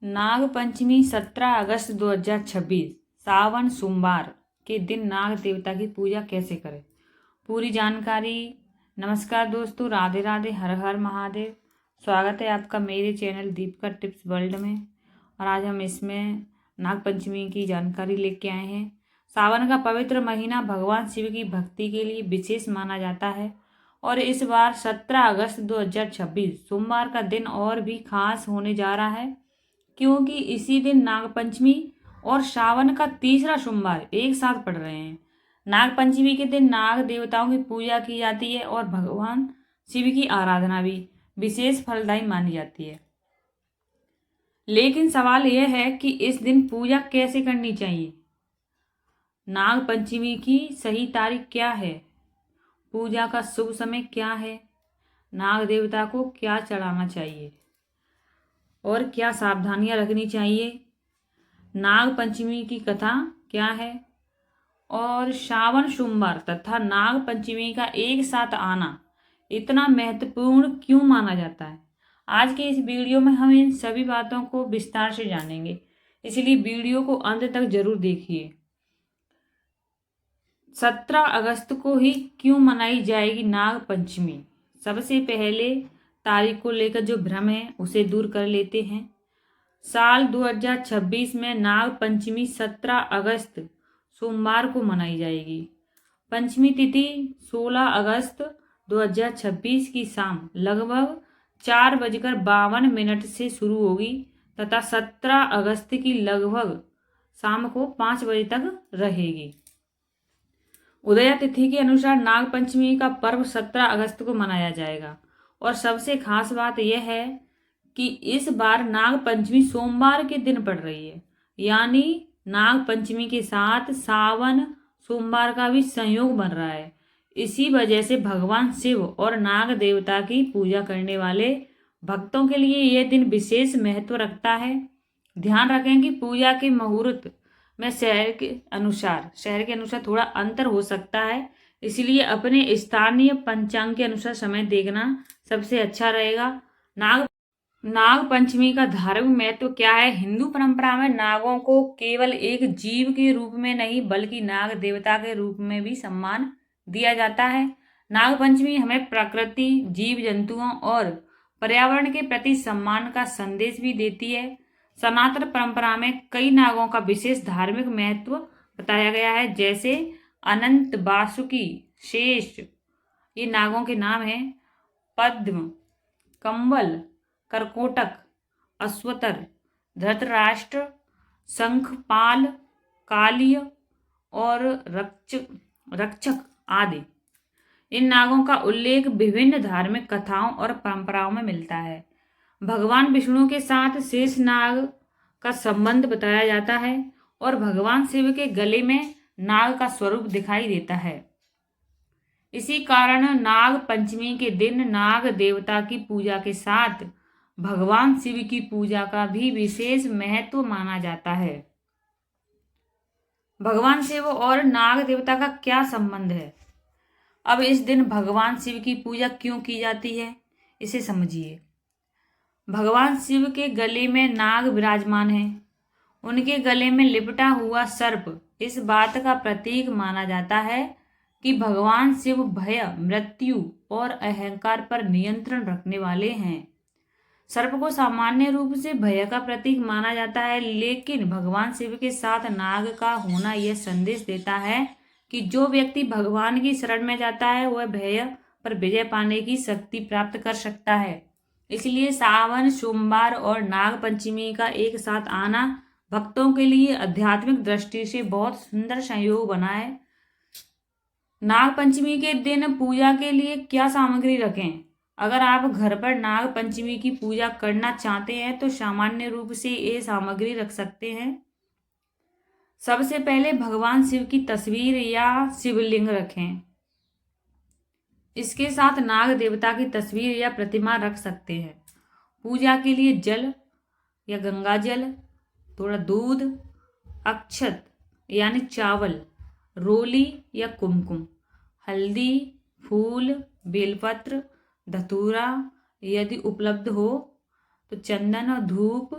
नाग पंचमी 17 अगस्त 2026 सावन सोमवार के दिन नाग देवता की पूजा कैसे करें, पूरी जानकारी। नमस्कार दोस्तों, राधे राधे, हर हर महादेव। स्वागत है आपका मेरे चैनल दीपिका टिप्स वर्ल्ड में। और आज हम इसमें नाग पंचमी की जानकारी लेके आए हैं। सावन का पवित्र महीना भगवान शिव की भक्ति के लिए विशेष माना जाता है और इस बार 17 अगस्त 2026 सोमवार का दिन और भी खास होने जा रहा है, क्योंकि इसी दिन नाग पंचमी और सावन का तीसरा सोमवार एक साथ पड़ रहे हैं। नाग पंचमी के दिन नाग देवताओं की पूजा की जाती है और भगवान शिव की आराधना भी विशेष फलदायी मानी जाती है। लेकिन सवाल यह है कि इस दिन पूजा कैसे करनी चाहिए। नाग पंचमी की सही तारीख क्या है, पूजा का शुभ समय क्या है, नाग देवता को क्या चढ़ाना चाहिए और क्या सावधानियां रखनी चाहिए, नाग पंचमी की कथा क्या है और श्रावण सोमवार तथा नाग पंचमी का एक साथ आना इतना महत्वपूर्ण क्यों माना जाता है। आज के इस वीडियो में हम इन सभी बातों को विस्तार से जानेंगे, इसलिए वीडियो को अंत तक जरूर देखिए। 17 अगस्त को ही क्यों मनाई जाएगी नाग पंचमी। सबसे पहले तारीख को लेकर जो भ्रम है उसे दूर कर लेते हैं। साल 2026 में नाग पंचमी 17 अगस्त सोमवार को मनाई जाएगी। पंचमी तिथि 16 अगस्त 2026 की शाम लगभग 4:52 से शुरू होगी तथा 17 अगस्त की लगभग शाम को 5 बजे तक रहेगी। उदया तिथि के अनुसार नाग पंचमी का पर्व 17 अगस्त को मनाया जाएगा और सबसे खास बात यह है कि इस बार नाग पंचमी सोमवार के दिन पड़ रही है, यानी नाग पंचमी के साथ सावन सोमवार का भी संयोग बन रहा है। इसी वजह से भगवान शिव और नाग देवता की पूजा करने वाले भक्तों के लिए यह दिन विशेष महत्व रखता है। ध्यान रखें कि पूजा के मुहूर्त में शहर के अनुसार थोड़ा अंतर हो सकता है, इसलिए अपने स्थानीय पंचांग के अनुसार समय देखना सबसे अच्छा रहेगा। नाग पंचमी का धार्मिक महत्व क्या है। हिंदू परंपरा में नागों को केवल एक जीव के रूप में नहीं बल्कि नाग देवता के रूप में भी सम्मान दिया जाता है। नाग पंचमी हमें प्रकृति, जीव जंतुओं और पर्यावरण के प्रति सम्मान का संदेश भी देती है। सनातन परंपरा में कई नागों का विशेष धार्मिक महत्व बताया गया है, जैसे अनंत, वासुकी, शेष, ये नागों के नाम हैं। पद्म, कंवल, करकोटक, अश्वतर, धृतराष्ट्र, शंखपाल, कालिय और रक्षक आदि। इन नागों का उल्लेख विभिन्न धार्मिक कथाओं और परंपराओं में मिलता है। भगवान विष्णु के साथ शेष नाग का संबंध बताया जाता है और भगवान शिव के गले में नाग का स्वरूप दिखाई देता है। इसी कारण नाग पंचमी के दिन नाग देवता की पूजा के साथ भगवान शिव की पूजा का भी विशेष महत्व माना जाता है। भगवान शिव और नाग देवता का क्या संबंध है। अब इस दिन भगवान शिव की पूजा क्यों की जाती है, इसे समझिए। भगवान शिव के गले में नाग विराजमान है। उनके गले में लिपटा हुआ सर्प इस बात का प्रतीक माना जाता है कि भगवान शिव भय, मृत्यु और अहंकार पर नियंत्रण रखने वाले हैं। सर्प को सामान्य रूप से भय का प्रतीक माना जाता है, लेकिन भगवान शिव के साथ नाग का होना यह संदेश देता है कि जो व्यक्ति भगवान की शरण में जाता है वह भय पर विजय पाने की शक्ति प्राप्त कर सकता है। इसलिए सावन सोमवार और नाग पंचमी का एक साथ आना भक्तों के लिए आध्यात्मिक दृष्टि से बहुत सुंदर संयोग बना है। नाग पंचमी के दिन पूजा के लिए क्या सामग्री रखें। अगर आप घर पर नाग पंचमी की पूजा करना चाहते हैं तो सामान्य रूप से ये सामग्री रख सकते हैं। सबसे पहले भगवान शिव की तस्वीर या शिवलिंग रखें। इसके साथ नाग देवता की तस्वीर या प्रतिमा रख सकते हैं। पूजा के लिए जल या गंगा जल, थोड़ा दूध, अक्षत यानी चावल, रोली या कुमकुम, हल्दी, फूल, बेलपत्र, धतूरा, यदि उपलब्ध हो तो चंदन और धूप,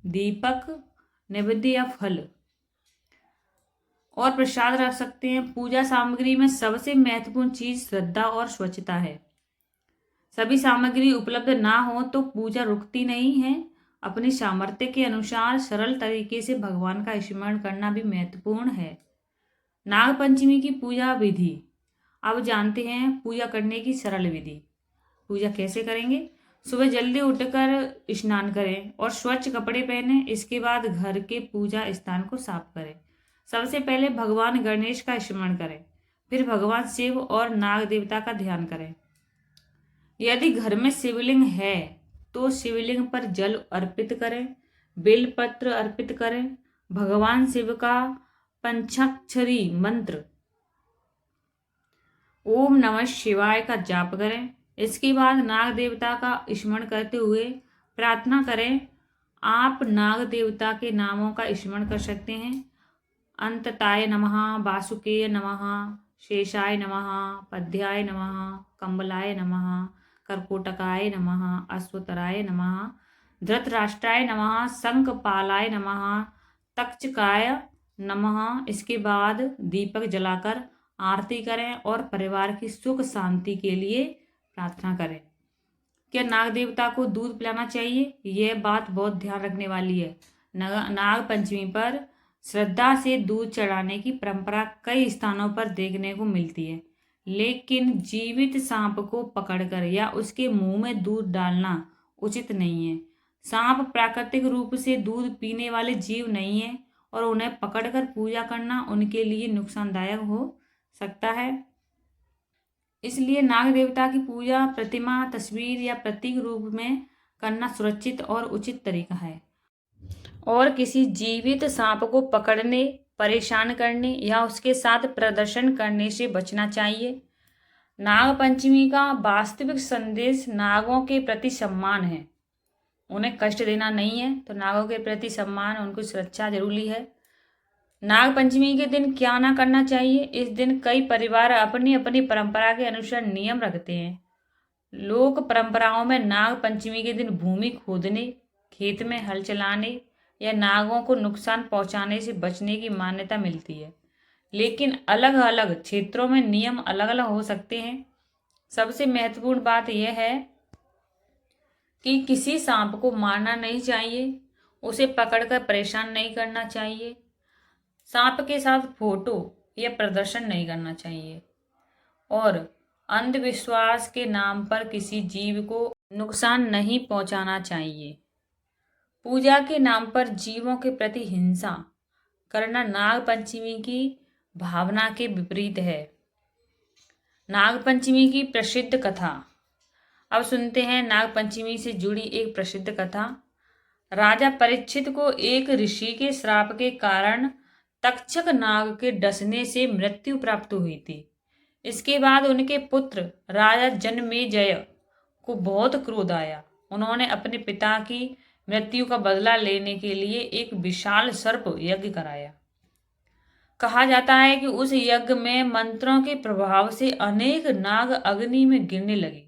दीपक, नैवेद्य या फल और प्रसाद रख सकते हैं। पूजा सामग्री में सबसे महत्वपूर्ण चीज श्रद्धा और स्वच्छता है। सभी सामग्री उपलब्ध ना हो तो पूजा रुकती नहीं है। अपनी सामर्थ्य के अनुसार सरल तरीके से भगवान का स्मरण करना भी महत्वपूर्ण है। नाग पंचमी की पूजा विधि। अब जानते हैं पूजा करने की सरल विधि। पूजा कैसे करेंगे? सुबह जल्दी उठकर स्नान करें और स्वच्छ कपड़े पहने। इसके बाद घर के पूजा स्थान को साफ करें। सबसे पहले भगवान गणेश का स्मरण करें, फिर भगवान शिव और नाग देवता का ध्यान करें। यदि घर में शिवलिंग है तो शिवलिंग पर जल अर्पित करें, बेलपत्र अर्पित करें, भगवान शिव का पंचाक्षरी मंत्र ओम नमः शिवाय का जाप करें। इसके बाद नाग देवता का स्मरण करते हुए प्रार्थना करें। आप नाग देवता के नामों का स्मरण कर सकते हैं। अंतताय नमः, वासुकेय नमः, शेषाय नमः, पद्याय नमः, कंबलाय नमः, कर्कोटकाय नमः, अश्वतराय नमः, धृतराष्ट्राय नमः, शंखपालाय नमः, तक्षकाय नमः। इसके बाद दीपक जलाकर आरती करें और परिवार की सुख शांति के लिए प्रार्थना करें। क्या नाग देवता को दूध पिलाना चाहिए? यह बात बहुत ध्यान रखने वाली है। नाग पंचमी पर श्रद्धा से दूध चढ़ाने की परंपरा कई स्थानों पर देखने को मिलती है, लेकिन जीवित सांप को पकड़कर या उसके मुंह में दूध डालना उचित नहीं है। सांप प्राकृतिक रूप से दूध पीने वाले जीव नहीं है और उन्हें पकड़कर पूजा करना उनके लिए नुकसानदायक हो सकता है। इसलिए नाग देवता की पूजा प्रतिमा, तस्वीर या प्रतीक रूप में करना सुरक्षित और उचित तरीका है और किसी जीवित सांप को पकड़ने, परेशान करने या उसके साथ प्रदर्शन करने से बचना चाहिए। नाग पंचमी का वास्तविक संदेश नागों के प्रति सम्मान है। उन्हें कष्ट देना नहीं है, तो नागों के प्रति सम्मान, उनको सुरक्षा जरूरी है। नाग पंचमी के दिन क्या ना करना चाहिए? इस दिन कई परिवार अपनी अपनी परंपरा के अनुसार नियम रखते हैं। लोक परंपराओं में नाग पंचमी के दिन भूमि खोदने, खेत में हल चलाने या नागों को नुकसान पहुंचाने से बचने की मान्यता मिलती है, लेकिन अलग अलग क्षेत्रों में नियम अलग अलग हो सकते हैं। सबसे महत्वपूर्ण बात यह है कि किसी सांप को मारना नहीं चाहिए, उसे पकड़कर परेशान नहीं करना चाहिए, सांप के साथ फोटो या प्रदर्शन नहीं करना चाहिए और अंधविश्वास के नाम पर किसी जीव को नुकसान नहीं पहुंचाना चाहिए। पूजा के नाम पर जीवों के प्रति हिंसा करना नाग पंचमी की भावना के विपरीत है। नाग पंचमी की प्रसिद्ध कथा। अब सुनते हैं नाग पंचमी से जुड़ी एक प्रसिद्ध कथा। राजा परीक्षित को एक ऋषि के श्राप के कारण तक्षक नाग के डसने से मृत्यु प्राप्त हुई थी। इसके बाद उनके पुत्र राजा जनमेजय को बहुत क्रोध आया। उन्होंने अपने पिता की मृत्यु का बदला लेने के लिए एक विशाल सर्प यज्ञ कराया। कहा जाता है कि उस यज्ञ में मंत्रों के प्रभाव से अनेक नाग अग्नि में गिरने लगे।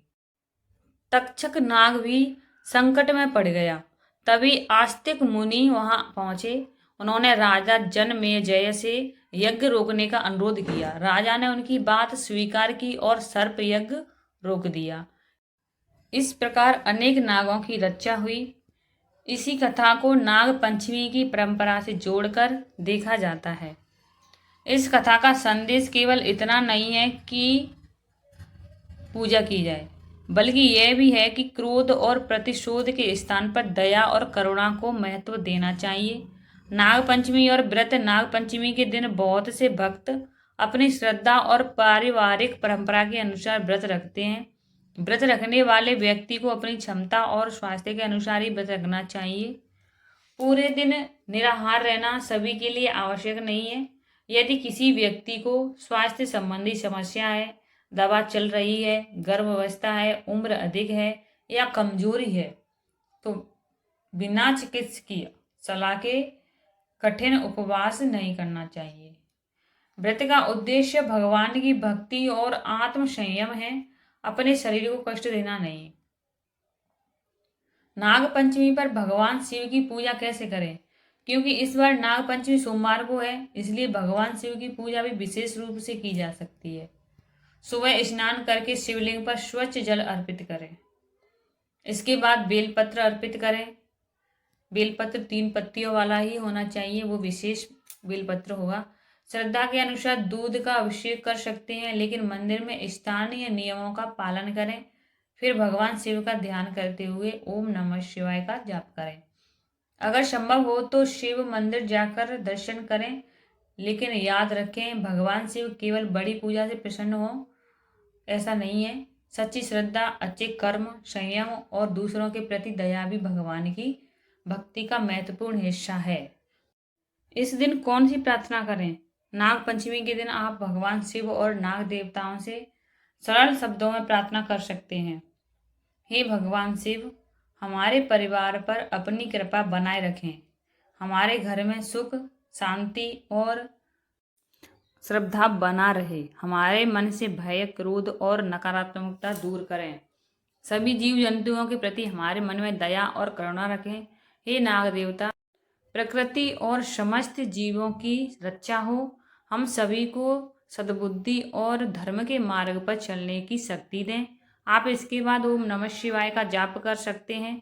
तक्षक नाग भी संकट में पड़ गया। तभी आस्तिक मुनि वहां पहुंचे। उन्होंने राजा जनमेजय से यज्ञ रोकने का अनुरोध किया। राजा ने उनकी बात स्वीकार की और सर्प यज्ञ रोक दिया। इस प्रकार अनेक नागों की रक्षा हुई। इसी कथा को नाग पंचमी की परंपरा से जोड़कर देखा जाता है। इस कथा का संदेश केवल इतना नहीं है कि पूजा की जाए, बल्कि यह भी है कि क्रोध और प्रतिशोध के स्थान पर दया और करुणा को महत्व देना चाहिए। नाग पंचमी और व्रत। नाग पंचमी के दिन बहुत से भक्त अपनी श्रद्धा और पारिवारिक परंपरा के अनुसार व्रत रखते हैं। व्रत रखने वाले व्यक्ति को अपनी क्षमता और स्वास्थ्य के अनुसार ही व्रत रखना चाहिए। पूरे दिन निराहार रहना सभी के लिए आवश्यक नहीं है। यदि किसी व्यक्ति को स्वास्थ्य संबंधी समस्या है, दवा चल रही है, गर्भावस्था है, उम्र अधिक है या कमजोरी है, तो बिना चिकित्सकीय सलाह के कठिन उपवास नहीं करना चाहिए। व्रत का उद्देश्य भगवान की भक्ति और आत्म संयम है, अपने शरीर को कष्ट देना नहीं। नाग पंचमी पर भगवान शिव की पूजा कैसे करें? क्योंकि इस बार नाग पंचमी सोमवार को है, इसलिए भगवान शिव की पूजा भी विशेष रूप से की जा सकती है। सुबह स्नान करके शिवलिंग पर स्वच्छ जल अर्पित करें। इसके बाद बेलपत्र अर्पित करें। बेलपत्र 3 पत्तियों वाला ही होना चाहिए, वो विशेष बेलपत्र होगा। श्रद्धा के अनुसार दूध का अभिषेक कर सकते हैं, लेकिन मंदिर में स्थानीय नियमों का पालन करें। फिर भगवान शिव का ध्यान करते हुए ओम नमः शिवाय का जाप करें। अगर संभव हो तो शिव मंदिर जाकर दर्शन करें, लेकिन याद रखें भगवान शिव केवल बड़ी पूजा से प्रसन्न हो ऐसा नहीं है। सच्ची श्रद्धा, अच्छे कर्म, संयम और दूसरों के प्रति दया भी भगवान की भक्ति का महत्वपूर्ण हिस्सा है। इस दिन कौन सी प्रार्थना करें? नाग पंचमी के दिन आप भगवान शिव और नाग देवताओं से सरल शब्दों में प्रार्थना कर सकते हैं। हे भगवान शिव, हमारे परिवार पर अपनी कृपा बनाए रखें। हमारे घर में सुख, शांति और श्रद्धा बना रहे। हमारे मन से भय, क्रोध और नकारात्मकता दूर करें। सभी जीव जंतुओं के प्रति हमारे मन में दया और करुणा रखें। हे नाग देवता, प्रकृति और समस्त जीवों की रक्षा हो। हम सभी को सद्बुद्धि और धर्म के मार्ग पर चलने की शक्ति दें। आप इसके बाद ओम नमः शिवाय का जाप कर सकते हैं।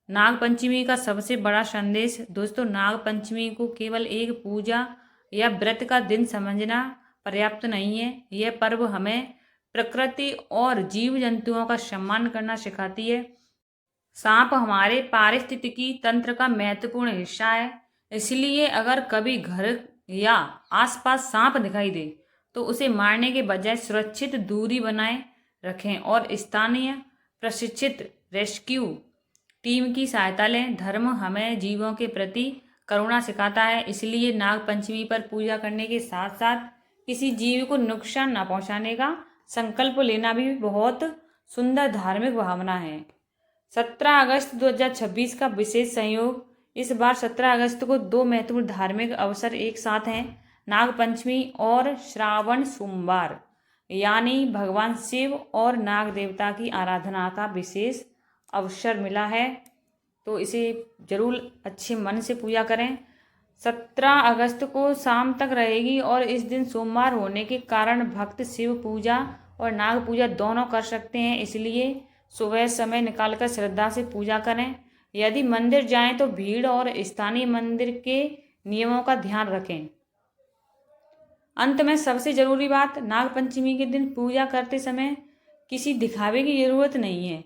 नाग पंचमी का सबसे बड़ा संदेश दोस्तों, नाग पंचमी को केवल एक पूजा या व्रत का दिन समझना पर्याप्त नहीं है। यह पर्व हमें प्रकृति और जीव जंतुओं का सम्मान करना सिखाती है। सांप हमारे पारिस्थितिकी तंत्र का महत्वपूर्ण हिस्सा है, इसलिए अगर कभी घर या आसपास सांप दिखाई दे तो उसे मारने के बजाय सुरक्षित दूरी बनाए रखें और स्थानीय प्रशिक्षित रेस्क्यू टीम की सहायता लें। धर्म हमें जीवों के प्रति करुणा सिखाता है, इसलिए नाग पंचमी पर पूजा करने के साथ साथ किसी जीव को नुकसान न पहुंचाने का संकल्प लेना भी बहुत सुंदर धार्मिक भावना है। 17 अगस्त 2026 का विशेष संयोग। इस बार 17 अगस्त को 2 महत्वपूर्ण धार्मिक अवसर एक साथ हैं, नाग पंचमी और श्रावण सोमवार, यानी भगवान शिव और नाग देवता की आराधना का विशेष अवसर मिला है, तो इसे जरूर अच्छे मन से पूजा करें। 17 अगस्त को शाम तक रहेगी और इस दिन सोमवार होने के कारण भक्त शिव पूजा और नाग पूजा दोनों कर सकते हैं, इसलिए सुबह समय निकालकर श्रद्धा से पूजा करें। यदि मंदिर जाएं तो भीड़ और स्थानीय मंदिर के नियमों का ध्यान रखें। अंत में सबसे जरूरी बात, नाग पंचमी के दिन पूजा करते समय किसी दिखावे की जरूरत नहीं है।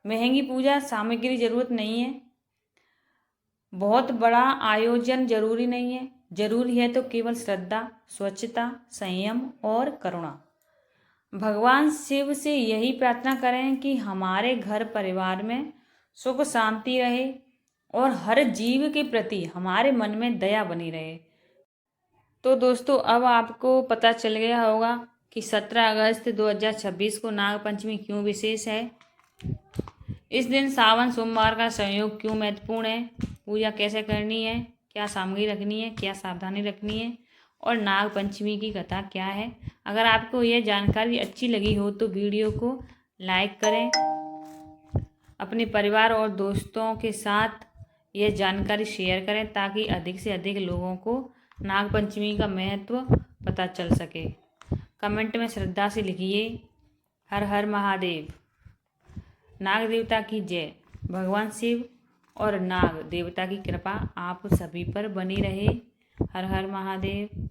महंगी पूजा सामग्री जरूरत नहीं है। बहुत बड़ा आयोजन जरूरी नहीं है। जरूरी है तो केवल श्रद्धा, स्वच्छता, संयम और करुणा। भगवान शिव से यही प्रार्थना करें कि हमारे घर परिवार में सुख शांति रहे और हर जीव के प्रति हमारे मन में दया बनी रहे। तो दोस्तों, अब आपको पता चल गया होगा कि 17 अगस्त 2026 को नाग पंचमी क्यों विशेष है। इस दिन सावन सोमवार का संयोग क्यों महत्वपूर्ण है, पूजा कैसे करनी है, क्या सामग्री रखनी है, क्या सावधानी रखनी है और नाग पंचमी की कथा क्या है। अगर आपको यह जानकारी अच्छी लगी हो तो वीडियो को लाइक करें, अपने परिवार और दोस्तों के साथ यह जानकारी शेयर करें ताकि अधिक से अधिक लोगों को नाग पंचमी का महत्व पता चल सके। कमेंट में श्रद्धा से लिखिए, हर हर महादेव। नाग देवता की जय। भगवान शिव और नाग देवता की कृपा आप सभी पर बनी रहे। हर हर महादेव।